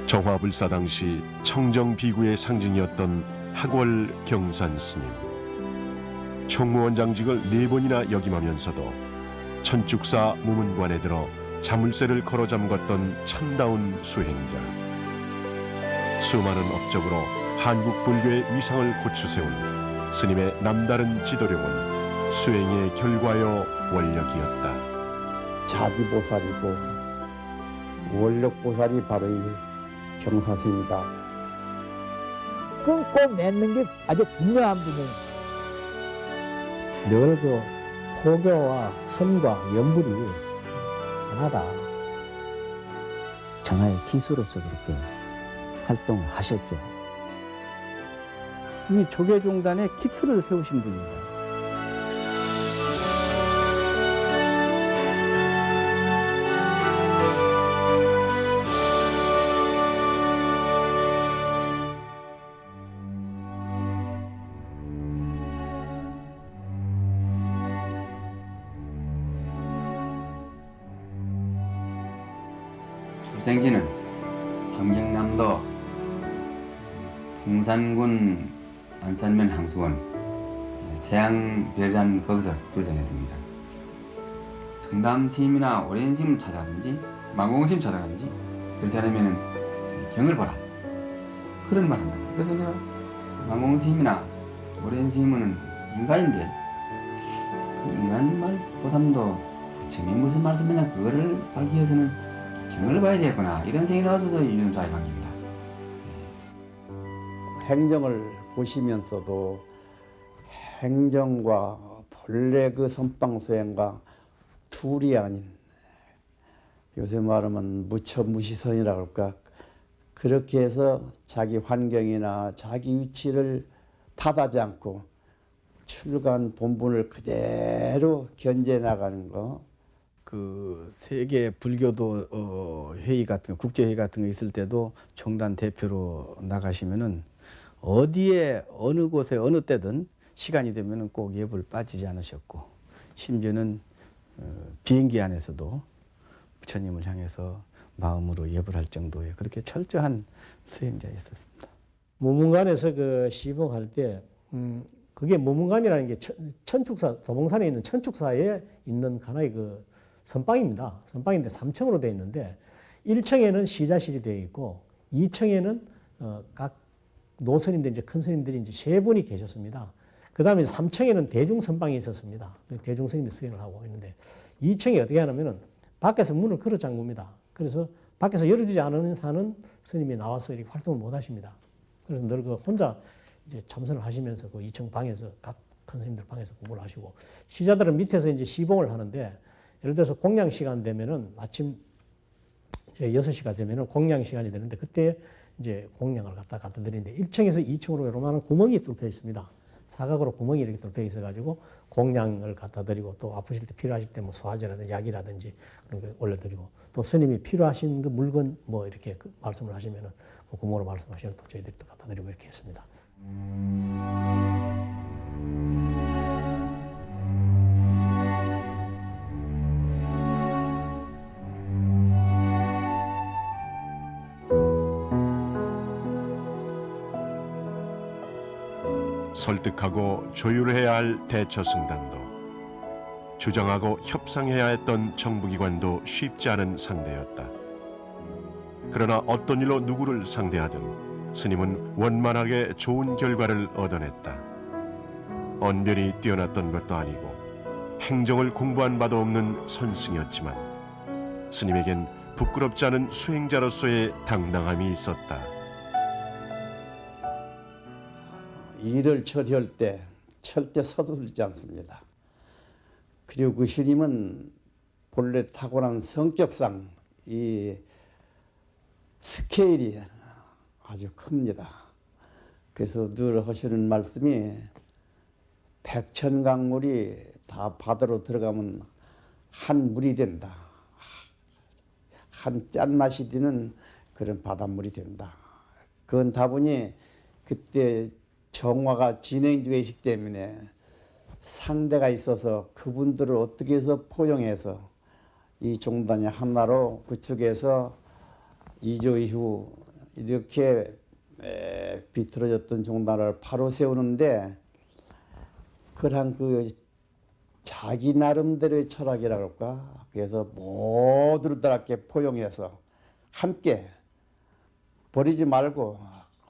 정화불사 당시 청정비구의 상징이었던 학월 경산 스님. 총무원장직을 4번이나 역임하면서도 천축사 무문관에 들어 자물쇠를 걸어 잠갔던 참다운 수행자. 수많은 업적으로 한국 불교의 위상을 고추세운 스님의 남다른 지도력은 수행의 결과요 원력이었다. 자비보살이고 원력보살이 바로 이 경사스입니다. 끊고 맺는 게 아주 분명한 분이에요. 늘 그 포교와 선과 연불이 하나다. 정화의 기수로서 그렇게 활동을 하셨죠. 이 조계종단의 기틀을 세우신 분입니다. 출생지는 함경남도 풍산군 안산면 항수원 세양별이라는 거기서 출생했습니다. 정담스님이나 오랜스님을 찾아가든지 망공스님 찾아가든지 그렇지 않으면 경을 보라 그런 말 한다. 그래서 내가 망공스님이나 오랜스님은 인간인데 그 인간 말보담도 부처님이 무슨 말씀이냐 그거를 알기 위해서는 경을 봐야 되겠구나 이런 생각이 나와서 유전자에 감깁니다. 행정을 보시면서도 행정과 본래 그 선방수행과 둘이 아닌 요새 말하면 무처무시선이라고 할까 그렇게 해서 자기 환경이나 자기 위치를 탓하지 않고 출간 본분을 그대로 견제 나가는 거. 그 세계 불교도 회의 같은 거, 국제 회의 같은 거 있을 때도 종단 대표로 나가시면은 어디에 어느 곳에 어느 때든 시간이 되면은 꼭 예불 빠지지 않으셨고 심지어는 비행기 안에서도 부처님을 향해서 마음으로 예불할 정도의 그렇게 철저한 수행자였었습니다. 무문관에서 그 시봉할 때 그게 무문관이라는 게 천축사 도봉산에 있는 천축사에 있는 하나의 그 선방입니다. 선방인데 3층으로 되어 있는데 1층에는 시자실이 되어 있고 2층에는 각 노스님들 이제 큰 스님들이 이제 3분이 계셨습니다. 그 다음에 3층에는 대중선방이 있었습니다. 대중스님이 수행을 하고 있는데 2층에 어떻게 하냐면은 밖에서 문을 걸어 잠굽니다. 그래서 밖에서 열어주지 않은 한은 스님이 나와서 이렇게 활동을 못 하십니다. 그래서 늘 그 혼자 이제 참선을 하시면서 그 2층 방에서 각 큰 스님들 방에서 공부를 하시고 시자들은 밑에서 이제 시봉을 하는데 예를 들어서 공양 시간 되면은 아침 이제 6시가 되면은 공양 시간이 되는데 그때 이제 공양을 갖다 드리는데 1층에서 2층으로 요만한 구멍이 뚫려 있습니다. 사각으로 구멍이 이렇게 뚫려 있어가지고 공양을 갖다 드리고 또 아프실 때 필요하실 때 뭐 소화제라든지 약이라든지 그런 거 올려드리고 또 스님이 필요하신 그 물건 뭐 이렇게 그 말씀을 하시면은 그 구멍으로 말씀하시면 또 저희들이 또 갖다 드리고 이렇게 했습니다. 설득하고 조율해야 할 대처승단도 주장하고 협상해야 했던 정부기관도 쉽지 않은 상대였다. 그러나 어떤 일로 누구를 상대하든 스님은 원만하게 좋은 결과를 얻어냈다. 언변이 뛰어났던 것도 아니고 행정을 공부한 바도 없는 선승이었지만 스님에겐 부끄럽지 않은 수행자로서의 당당함이 있었다. 일을 처리할 때 절대 서두르지 않습니다. 그리고 그 스님은 본래 타고난 성격상 이 스케일이 아주 큽니다. 그래서 늘 하시는 말씀이 백천강물이 다 바다로 들어가면 한 물이 된다. 한 짠맛이 드는 그런 바닷물이 된다. 그건 다분히 그때 정화가 진행 중이기 때문에 상대가 있어서 그분들을 어떻게 해서 포용해서 이 종단이 하나로 구축해서 2조 이후 이렇게 비틀어졌던 종단을 바로 세우는데 그런 그 자기 나름대로의 철학이라 그럴까? 그래서 모두를 다 함께 포용해서 함께 버리지 말고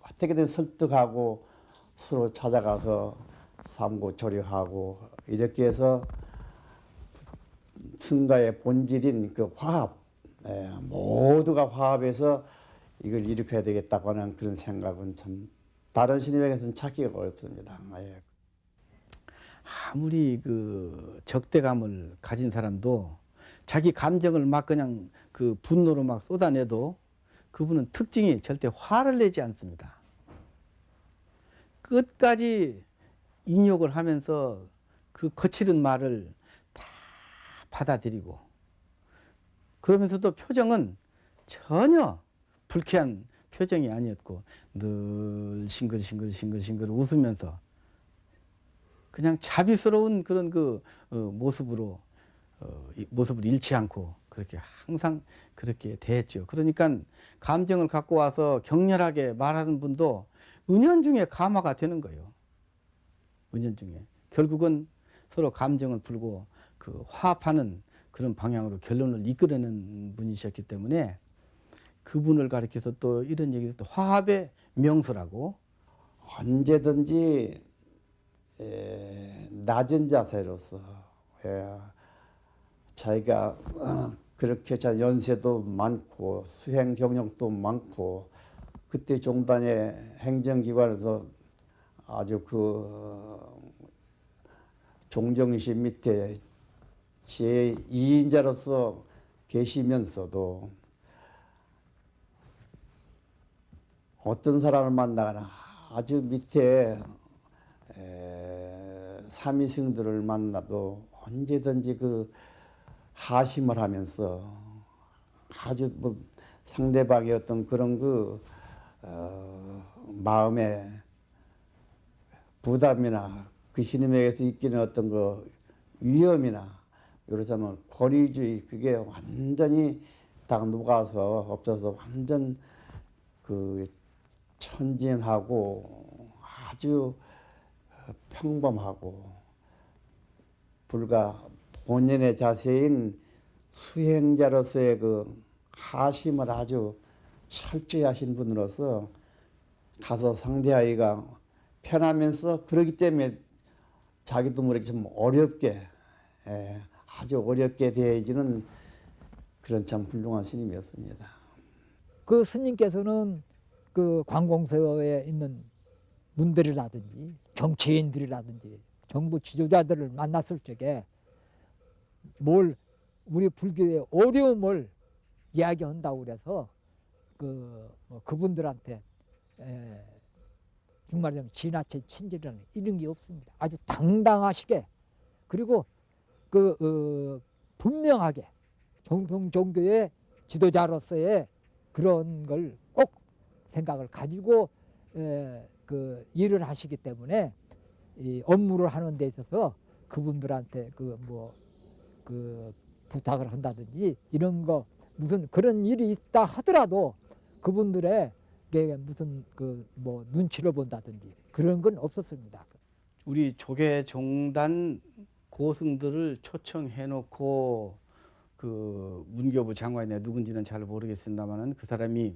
어떻게든 설득하고 서로 찾아가서 삼고초려하고 이렇게 해서 승가의 본질인 그 화합, 모두가 화합해서 이걸 일으켜야 되겠다고 하는 그런 생각은 참 다른 신임에게서는 찾기가 어렵습니다. 예. 아무리 그 적대감을 가진 사람도 자기 감정을 막 그냥 그 분노로 막 쏟아내도 그분은 특징이 절대 화를 내지 않습니다. 끝까지 인욕을 하면서 그 거칠은 말을 다 받아들이고 그러면서도 표정은 전혀 불쾌한 표정이 아니었고 늘 싱글싱글 웃으면서 그냥 자비스러운 그런 그 모습을 잃지 않고 그렇게 항상 그렇게 대했죠. 그러니까 감정을 갖고 와서 격렬하게 말하는 분도 은연중에 감화가 되는 거예요. 은연중에 결국은 서로 감정을 풀고 그 화합하는 그런 방향으로 결론을 이끌어내는 분이셨기 때문에 그분을 가리켜서 또 이런 얘기도 또 화합의 명수라고 언제든지 낮은 자세로서 자기가 그렇게 연세도 많고 수행 경력도 많고 그때 종단의 행정기관에서 아주 그 종정신 밑에 제2인자로서 계시면서도 어떤 사람을 만나거나 아주 밑에 삼위승들을 만나도 언제든지 그 하심을 하면서 아주 뭐 상대방의 어떤 그런 그 마음의 부담이나 그 신임에게서 있기는 어떤 그 위험이나 그렇다면 권위주의 그게 완전히 다 녹아서 없어서 완전 그 천진하고 아주 평범하고 불과 본연의 자세인 수행자로서의 그 하심을 아주 철저히 하신 분으로서 가서 상대하기가 편하면서 그러기 때문에 자기도 모르게 좀 어렵게 아주 어렵게 대해지는 그런 참 훌륭한 스님이었습니다. 그 스님께서는 그 관공서에 있는 문들이라든지 정치인들이라든지 정부 지도자들을 만났을 적에 뭘 우리 불교의 어려움을 이야기한다고 그래서 그분들한테 정말 지나친 친절이라는 이런 게 없습니다. 아주 당당하시게 그리고 분명하게 종교의 지도자로서의 그런 걸 꼭 생각을 가지고 그 일을 하시기 때문에 이 업무를 하는 데 있어서 그분들한테 그 부탁을 한다든지 이런 거 무슨 그런 일이 있다 하더라도 그분들에게 무슨 눈치를 본다든지 그런 건 없었습니다. 우리 조계 종단 고승들을 초청해 놓고 그 문교부 장관이 누군지는 잘 모르겠습니다만은 그 사람이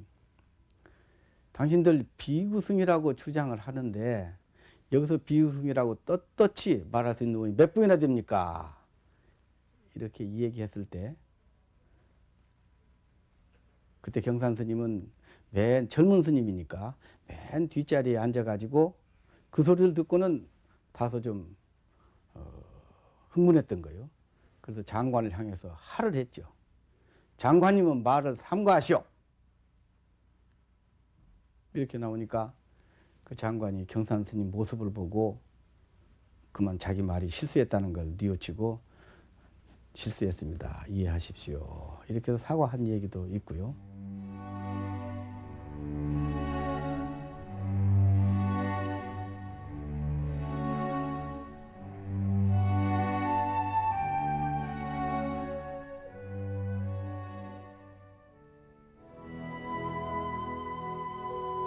당신들 비구승이라고 주장을 하는데 여기서 비구승이라고 떳떳이 말할 수 있는 분이 몇 분이나 됩니까? 이렇게 이 얘기했을 때 그때 경산 스님은 맨 젊은 스님이니까 맨 뒷자리에 앉아가지고 그 소리를 듣고는 다소 좀 흥분했던 거예요. 그래서 장관을 향해서 하를 했죠. 장관님은 말을 삼가하시오. 이렇게 나오니까 그 장관이 경산 스님 모습을 보고 그만 자기 말이 실수했다는 걸 뉘우치고 실수했습니다. 이해하십시오. 이렇게 해서 사과한 얘기도 있고요.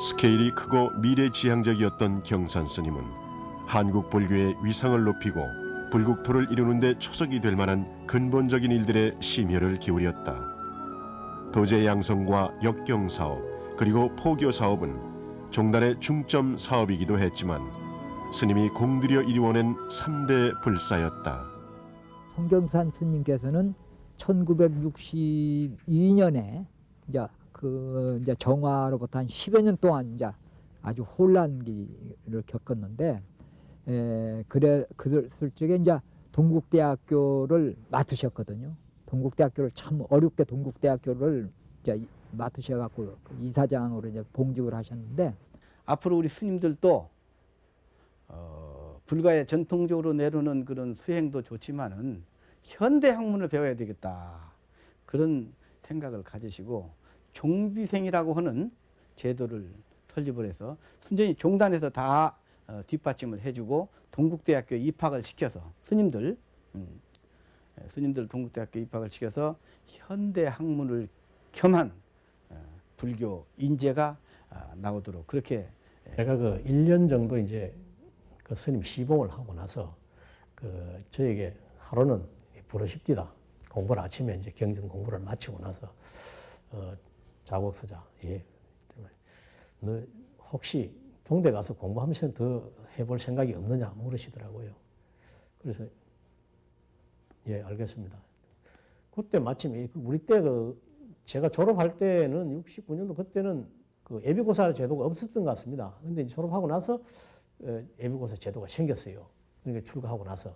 스케일이 크고 미래지향적이었던 경산 스님은 한국 불교의 위상을 높이고 불국토를 이루는 데 초석이 될 만한 근본적인 일들에 심혈을 기울였다. 도제 양성과 역경 사업 그리고 포교 사업은 종단의 중점 사업이기도 했지만 스님이 공들여 이루어낸 3대 불사였다. 성경산 스님께서는 1962년에 이제 정화로부터 한 10여 년 동안 이제 아주 혼란기를 겪었는데, 그랬을 적에 이제 동국대학교를 맡으셨거든요. 동국대학교를 참 어렵게 동국대학교를 이제 맡으셔갖고 이사장으로 이제 봉직을 하셨는데, 앞으로 우리 스님들도 불가에 전통적으로 내려오는 그런 수행도 좋지만은 현대 학문을 배워야 되겠다, 그런 생각을 가지시고 종비생이라고 하는 제도를 설립을 해서 순전히 종단에서 다 뒷받침을 해주고 동국대학교에 입학을 시켜서 스님들 동국대학교 입학을 시켜서 현대 학문을 겸한 불교 인재가 나오도록 그렇게. 제가 그 1년 정도 이제 그 스님 시봉을 하고 나서 저에게 하루는 부르십디다. 공부를 아침에 이제 경전 공부를 마치고 나서 자곡 수자, 너 혹시 동대 가서 공부하면서 더 해볼 생각이 없느냐 물으시더라고요. 그래서 예, 알겠습니다. 그때 마침 우리 때 제가 졸업할 때는 69년도 그때는 그 예비고사 제도가 없었던 것 같습니다. 근데 졸업하고 나서 예비고사 제도가 생겼어요. 그러니까 출가하고 나서.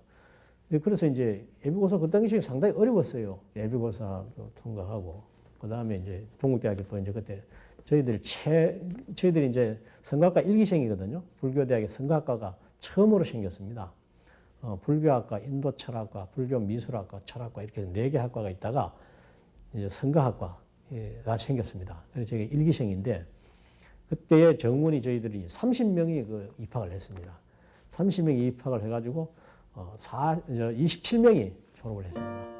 그래서 이제 예비고사 그 당시에 상당히 어려웠어요. 예비고사도 통과하고 그 다음에 이제 동국대학교 이제 그때 저희들이 이제 성가학과 1기생이거든요. 불교대학의 성가학과가 처음으로 생겼습니다. 불교학과, 인도철학과, 불교미술학과, 철학과 이렇게 해서 4개 학과가 있다가 이제 성가학과가 생겼습니다. 그래서 제가 1기생인데 그때의 정문이 저희들이 30명이 입학을 했습니다. 30명이 입학을 해가지고 27명이 졸업을 했습니다.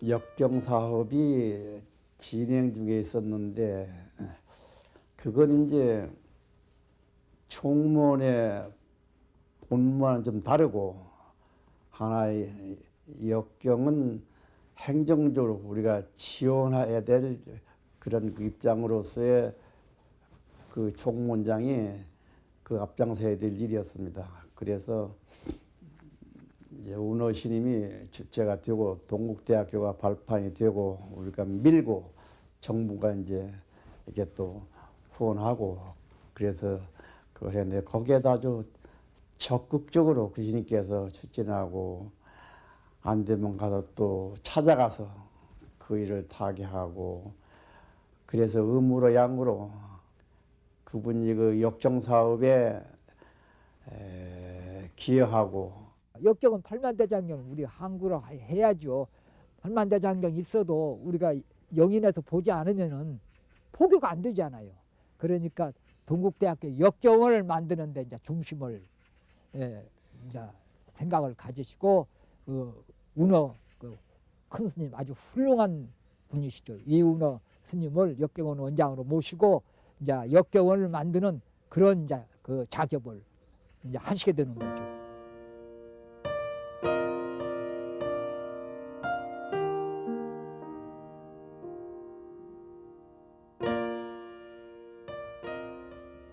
역경 사업이 진행 중에 있었는데 그건 이제 총무원의 본무와는 좀 다르고 하나의 역경은 행정적으로 우리가 지원해야 될 그런 그 입장으로서의 그 총무원장이 앞장서야 될 일이었습니다. 그래서 이제 운호 스님이 주체가 되고 동국대학교가 발판이 되고 우리가 밀고 정부가 이제 이게 또 후원하고 그래서 그걸 했는데 거기에다 아주 적극적으로 그 스님께서 추진하고 안 되면 가서 또 찾아가서 그 일을 타개하고 그래서 의무로 양무로 그분이 그 역정 사업에 기여하고. 역경은 팔만대장경 우리 항구로 해야죠. 팔만대장경 있어도 우리가 영인에서 보지 않으면은 포교가 안 되잖아요. 그러니까 동국대학교 역경을 만드는 데 이제 중심을 이제 생각을 가지시고 운어 큰 스님 아주 훌륭한 분이시죠. 이운어 스님을 역경원 원장으로 모시고 이제 역경원을 만드는 그런 이제 그 작업을 이제 하시게 되는 거죠.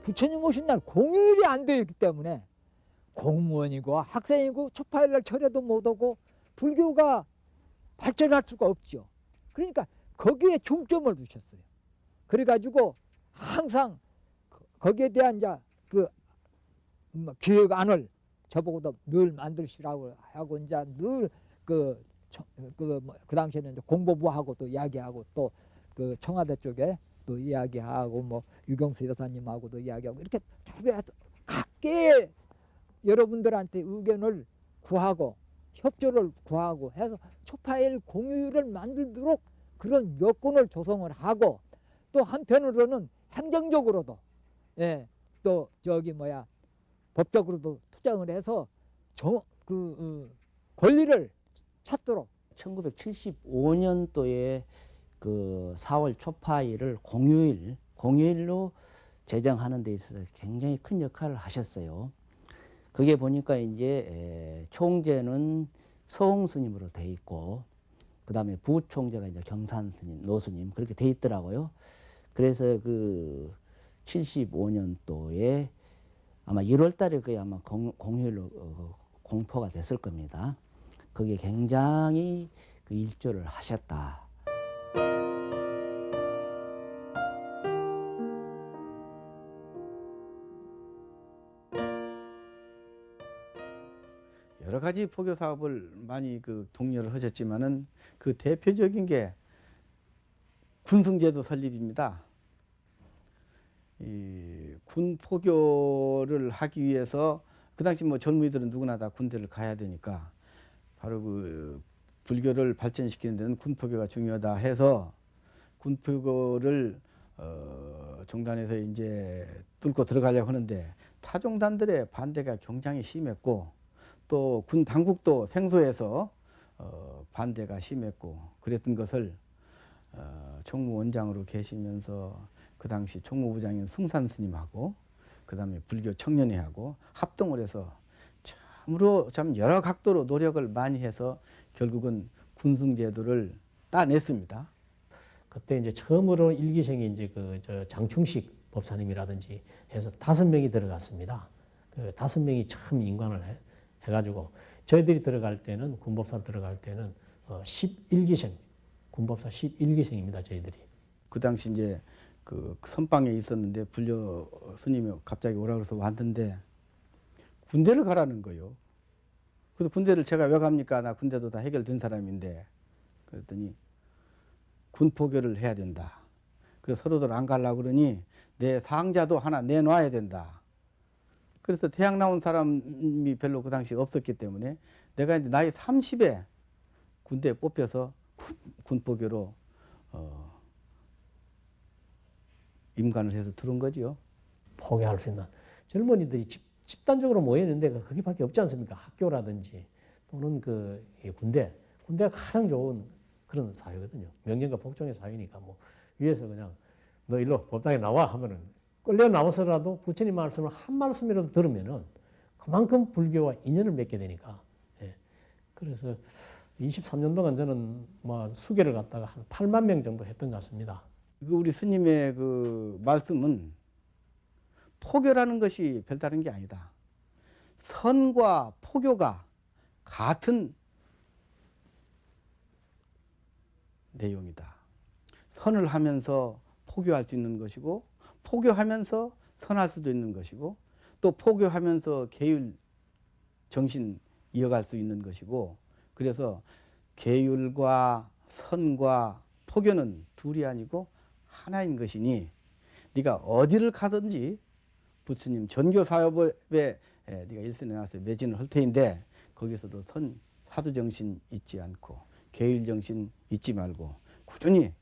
부처님 오신 날 공휴일이 안 되어 있기 때문에 공무원이고 학생이고 초파일날 절에도 못 오고 불교가 발전할 수가 없죠. 그러니까 거기에 중점을 두셨어요. 그래가지고 항상 거기에 대한 이제 기획안을 저보고도 늘 만드시라고 하고 이제 늘 그 당시에는 이제 공보부하고도 이야기하고 또 그 청와대 쪽에 또 이야기하고 뭐 유경수 여사님하고도 이야기하고 이렇게 각계 여러분들한테 의견을 구하고 협조를 구하고 해서 초파일 공휴일을 만들도록 그런 여건을 조성을 하고 또 한편으로는 행정적으로도 또 법적으로도 투쟁을 해서 권리를 찾도록 1975년도에 그 4월 초파일을 공휴일로 제정하는 데 있어서 굉장히 큰 역할을 하셨어요. 그게 보니까 이제 총재는 서홍 스님으로 돼 있고, 그 다음에 부총재가 이제 경산 스님, 노스님 그렇게 돼 있더라고요. 그래서 그 75년도에 아마 1월달에 그게 아마 공휴일로 공포가 됐을 겁니다. 그게 굉장히 그 일조를 하셨다. 여러 가지 포교 사업을 많이 그 독려를 하셨지만은 그 대표적인 게 군승제도 설립입니다. 이 군포교를 하기 위해서 그 당시 뭐 젊은이들은 누구나 다 군대를 가야 되니까 바로 그 불교를 발전시키는 데는 군포교가 중요하다 해서 군포교를 종단에서 이제 뚫고 들어가려고 하는데 타종단들의 반대가 굉장히 심했고, 또 군 당국도 생소해서 반대가 심했고, 그랬던 것을 총무원장으로 계시면서 그 당시 총무부장인 숭산 스님하고 그다음에 불교 청년회하고 합동을 해서 참으로 참 여러 각도로 노력을 많이 해서 결국은 군승제도를 따냈습니다. 그때 이제 처음으로 일기생이 이제 저 장충식 법사님이라든지 해서 5명이 들어갔습니다. 그 5명이 참 인관을 해가지고 저희들이 들어갈 때는 군법사로 들어갈 때는 11기생 군법사 11기생입니다. 저희들이. 그 당시 이제 그 선방에 있었는데 불교 스님이 갑자기 오라 그래서 왔는데 군대를 가라는 거요. 그래서 군대를 제가 왜 갑니까? 나 군대도 다 해결된 사람인데. 그랬더니 군포교를 해야 된다. 그래서 서로들 안 가려고 그러니 내 상자도 하나 내놔야 된다. 그래서 대학 나온 사람이 별로 그 당시 없었기 때문에 내가 이제 나이 30에 군대에 뽑혀서 군포교로 임관을 해서 들어온 거지요. 포기할 수 있는 젊은이들이 집단적으로 모였는데 거기밖에 없지 않습니까? 학교라든지 또는 그 군대가 가장 좋은 그런 사회거든요. 명령과 복종의 사회니까 뭐 위에서 그냥 너 일로 법당에 나와 하면은 끌려 나와서라도 부처님 말씀을 한 말씀이라도 들으면은 그만큼 불교와 인연을 맺게 되니까. 예. 그래서 23년 동안 저는 뭐 수계를 갖다가 한 8만 명 정도 했던 것 같습니다. 우리 스님의 그 말씀은 포교라는 것이 별다른 게 아니다. 선과 포교가 같은 내용이다. 선을 하면서 포교할 수 있는 것이고, 포교하면서 선할 수도 있는 것이고, 또 포교하면서 계율 정신 이어갈 수 있는 것이고, 그래서 계율과 선과 포교는 둘이 아니고 하나인 것이니 네가 어디를 가든지 부처님 전교 사업에 네가 일선에 나와서 매진을 할 테인데 거기서도 사두 정신 잊지 않고 계율 정신 잊지 말고 꾸준히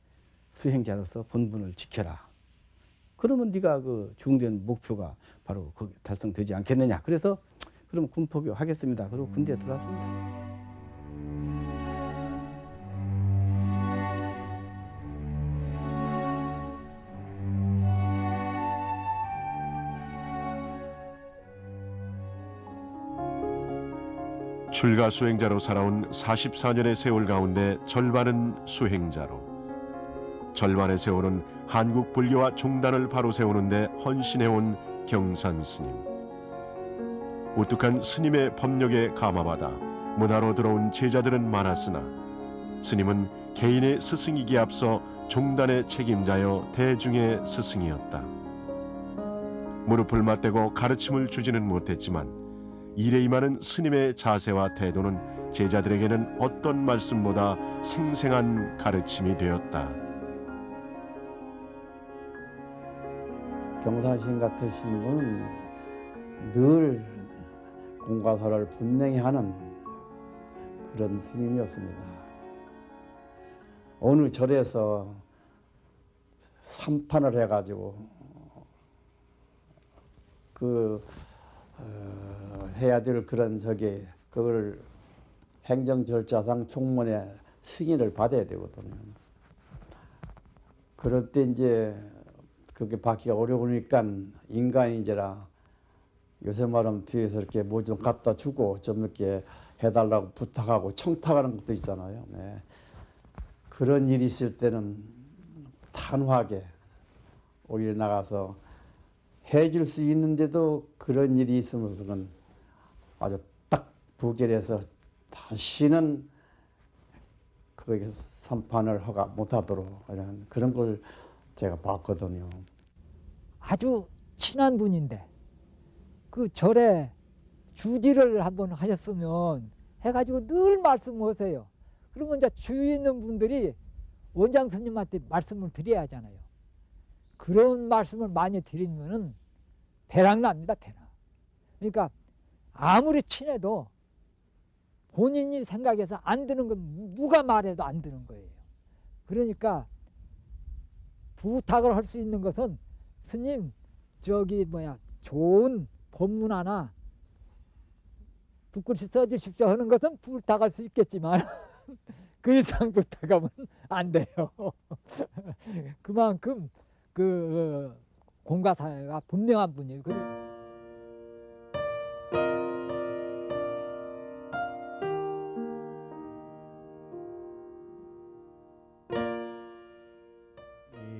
수행자로서 본분을 지켜라. 그러면 네가 그 중된 목표가 바로 거기 달성되지 않겠느냐. 그래서 그럼 군포교 하겠습니다. 그리고 군대에 들어왔습니다. 출가 수행자로 살아온 44년의 세월 가운데 절반은 수행자로, 절반의 세월은 한국 불교와 종단을 바로 세우는데 헌신해온 경산 스님. 우뚝한 스님의 법력에 감화받아 문화로 들어온 제자들은 많았으나 스님은 개인의 스승이기에 앞서 종단의 책임자여 대중의 스승이었다. 무릎을 맞대고 가르침을 주지는 못했지만 일에 임하는 스님의 자세와 태도는 제자들에게는 어떤 말씀보다 생생한 가르침이 되었다. 경산스님 같으신 분은 늘 공과사를 분명히 하는 그런 스님이었습니다. 어느 절에서 삼판을 해가지고 해야 될 그런 그걸 행정 절차상 총무의 승인을 받아야 되거든요. 그럴 때 이제 그게 받기가 어려우니까 인간인지라 요새 말하면 뒤에서 이렇게 뭐 좀 갖다 주고 좀 이렇게 해달라고 부탁하고 청탁하는 것도 있잖아요. 네. 그런 일이 있을 때는 단호하게 오히려 나가서 해줄 수 있는데도 그런 일이 있으면서는 아주 딱 부결해서 다시는 거기서 선판을 허가 못하도록 이런 그런 걸 제가 봤거든요. 아주 친한 분인데 그 절에 주지를 한번 하셨으면 해가지고 늘 말씀하세요. 그러면 이제 주위 있는 분들이 원장 스님한테 말씀을 드려야 하잖아요. 그런 말씀을 많이 드리면은 배랑 납니다, 배랑. 그러니까 아무리 친해도 본인이 생각해서 안 드는 건 누가 말해도 안 드는 거예요. 그러니까 부탁을 할 수 있는 것은 스님 저기 좋은 법문 하나 붓글씨 써주십시오 하는 것은 부탁할 수 있겠지만 그 이상 부탁하면 안 돼요. 그만큼 그 공과사가 분명한 분이에요.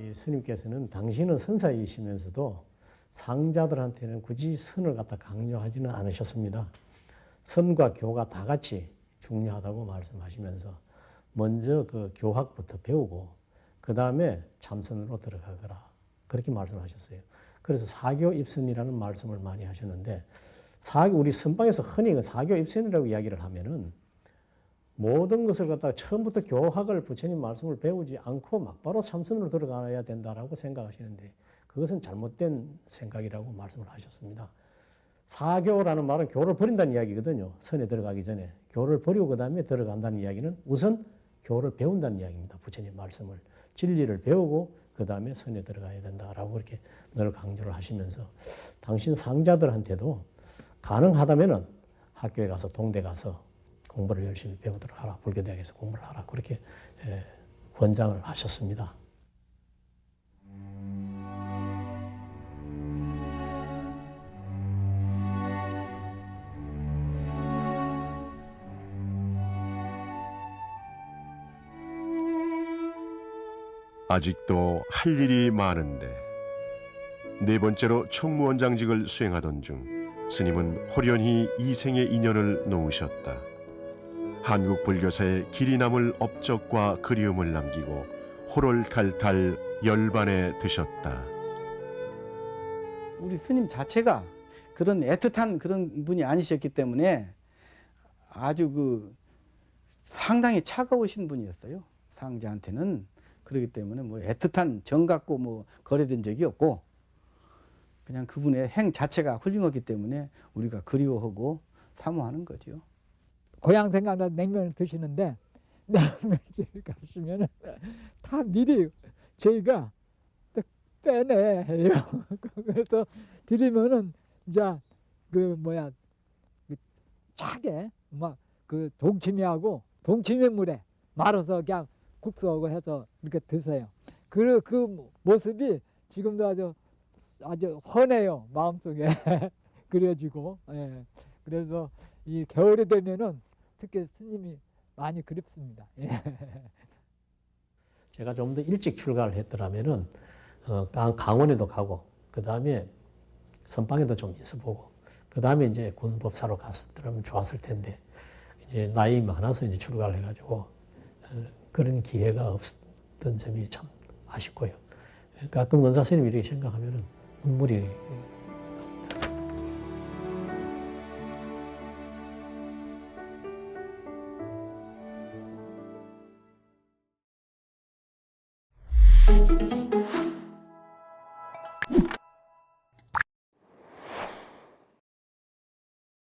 이 스님께서는 당신은 선사이시면서도 상자들한테는 굳이 선을 갖다 강요하지는 않으셨습니다. 선과 교가 다 같이 중요하다고 말씀하시면서 먼저 그 교학부터 배우고 그 다음에 참선으로 들어가거라 그렇게 말씀하셨어요. 그래서 사교 입선이라는 말씀을 많이 하셨는데 우리 선방에서 흔히 사교 입선이라고 이야기를 하면은 모든 것을 갖다가 처음부터 교학을 부처님 말씀을 배우지 않고 막바로 참선으로 들어가야 된다라고 생각하시는데 그것은 잘못된 생각이라고 말씀을 하셨습니다. 사교라는 말은 교를 버린다는 이야기거든요. 선에 들어가기 전에. 교를 버리고 그 다음에 들어간다는 이야기는 우선 교를 배운다는 이야기입니다. 부처님 말씀을. 진리를 배우고 그 다음에 선에 들어가야 된다라고 이렇게 늘 강조를 하시면서 당신 상자들한테도 가능하다면은 학교에 가서 동대 가서 공부를 열심히 배우도록 하라. 불교대학에서 공부를 하라. 그렇게 권장을 하셨습니다. 아직도 할 일이 많은데 네 번째로 총무원장직을 수행하던 중 스님은 호련히 이생의 인연을 놓으셨다. 한국 불교사의 길이 남을 업적과 그리움을 남기고 호롤탈탈 열반에 드셨다. 우리 스님 자체가 그런 애틋한 그런 분이 아니셨기 때문에 아주 상당히 차가우신 분이었어요. 상자한테는. 그렇기 때문에 애틋한 정 갖고 거래된 적이 없고 그냥 그분의 행 자체가 훌륭했기 때문에 우리가 그리워하고 사모하는 거죠. 고향 생각나서 냉면을 드시는데 냉면집 가시면은 다 미리 저희가 빼내 해요. 그래서 드리면은 이제 차게 동치미하고 동치미물에 말아서 그냥 국수하고 해서 이렇게 드세요. 그 모습이 지금도 아주 훤해요 마음속에. 그래지고 그래서 이 겨울이 되면은 특히 스님이 많이 그립습니다. 제가 좀 더 일찍 출가를 했더라면은 강원에도 가고 그 다음에 선방에도 좀 있어보고 그 다음에 이제 군법사로 갔으면 좋았을 텐데 이제 나이 많아서 이제 출가를 해가지고 그런 기회가 없었던 점이 참 아쉽고요. 가끔 원사 스님 이렇게 생각하면은 눈물이 납니다.